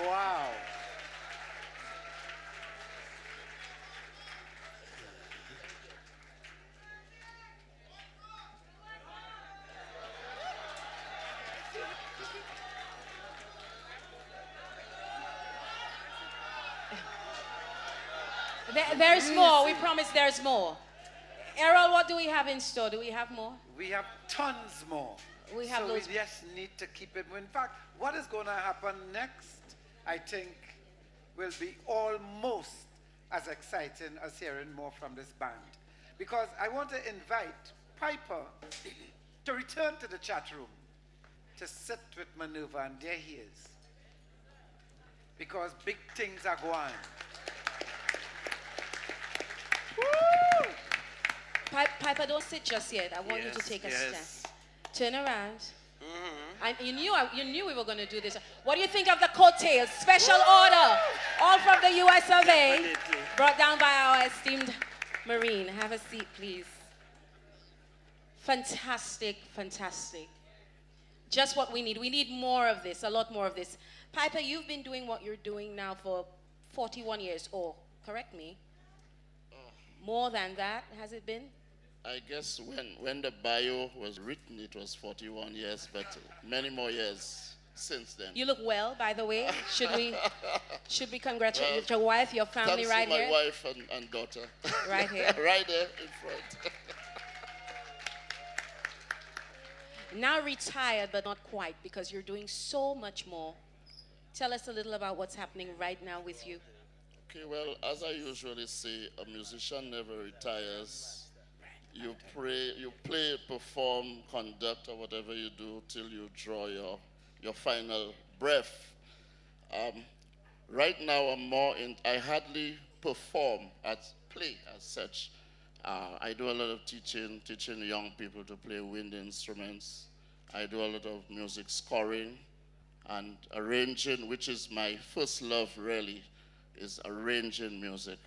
Wow. There's more. We promise there's more. Errol, what do we have in store? Do we have more? We have tons more. We have so loads. we just need to keep it. In fact, what is going to happen next, I think, will be almost as exciting as hearing more from this band. Because I want to invite Piper to return to the chat room to sit with Maneuver, and there he is. Because big things are going. Woo! Piper, don't sit just yet. I want you to take a step. Turn around. You knew we were going to do this. What do you think of the coattails? Special order, all from the U.S. of A. Brought down by our esteemed Marine. Have a seat, please. Fantastic, fantastic. Just what we need. We need more of this, a lot more of this. Piper, you've been doing what you're doing now for 41 years. Oh, correct me. More than that, has it been? I guess when the bio was written, it was 41 years, but many more years since then. You look well, by the way. Should we congratulate your wife, your family right here? My wife and daughter. Right here. Right there in front. Now retired, but not quite, because you're doing so much more. Tell us a little about what's happening right now with you. Okay, well, as I usually say, a musician never retires. You pray, you play, perform, conduct, or whatever you do till you draw your final breath. Um, right now, I hardly perform play as such. I do a lot of teaching young people to play wind instruments. I do a lot of music scoring and arranging, which is my first love really, is arranging music.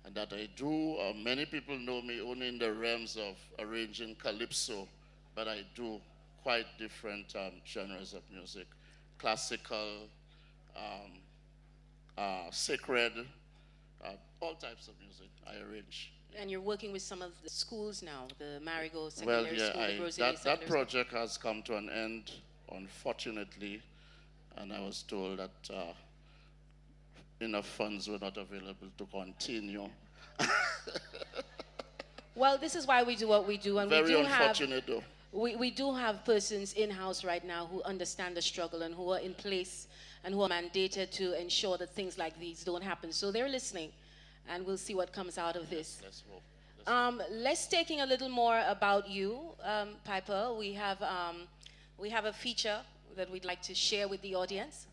And that I do, many people know me only in the realms of arranging calypso, but I do quite different genres of music. Classical, sacred, all types of music I arrange. And you're working with some of the schools now, the Marigold Secondary School, the Rosalie that Secondary project has come to an end, unfortunately, and I was told that enough funds were not available to continue. Well, this is why we do what we do, and Very unfortunate, though. We do have persons in-house right now who understand the struggle and who are in place and who are mandated to ensure that things like these don't happen. So they're listening, and we'll see what comes out of this. Let's hope. Let's taking a little more about you, Piper. We have a feature that we'd like to share with the audience.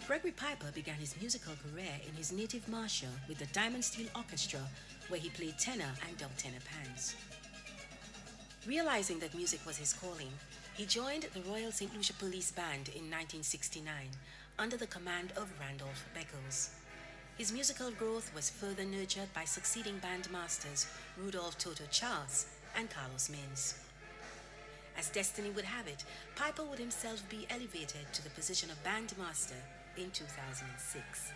Gregory Piper began his musical career in his native Marshall with the Diamond Steel Orchestra, where he played tenor and double tenor pans. Realizing that music was his calling, he joined the Royal St. Lucia Police Band in 1969 under the command of Randolph Beckles. His musical growth was further nurtured by succeeding band masters Rudolph Toto Charles and Carlos Mintz. As destiny would have it, Piper would himself be elevated to the position of band master in 2006.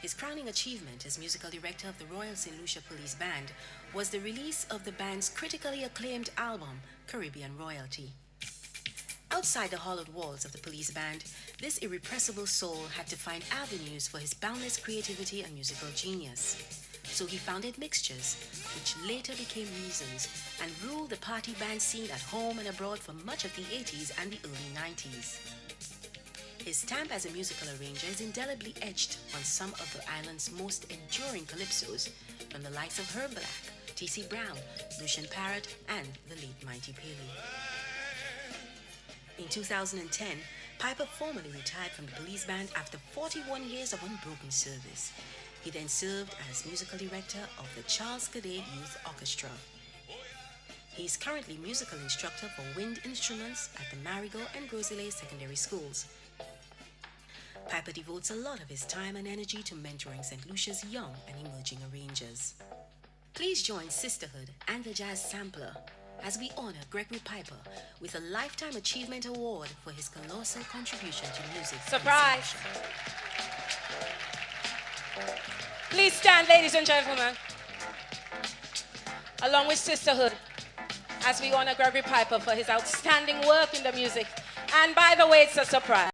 His crowning achievement as musical director of the Royal St. Lucia Police Band was the release of the band's critically acclaimed album, Caribbean Royalty. Outside the hollowed walls of the police band, this irrepressible soul had to find avenues for his boundless creativity and musical genius. So he founded Mixtures, which later became Reasons, and ruled the party band scene at home and abroad for much of the 80s and the early 90s. His stamp as a musical arranger is indelibly etched on some of the island's most enduring calypsos, from the likes of Herb Black, T.C. Brown, Lucian Parrott, and the late Mighty Paley. In 2010, Piper formally retired from the police band after 41 years of unbroken service. He then served as musical director of the Charles Cadet Youth Orchestra. He is currently musical instructor for wind instruments at the Marigold and Rosalie Secondary Schools. Piper devotes a lot of his time and energy to mentoring St. Lucia's young and emerging arrangers. Please join Sisterhood and the Jazz Sampler as we honor Gregory Piper with a Lifetime Achievement Award for his colossal contribution to music. Surprise! Please stand, ladies and gentlemen, along with Sisterhood, as we honor Gregory Piper for his outstanding work in the music. And by the way, it's a surprise.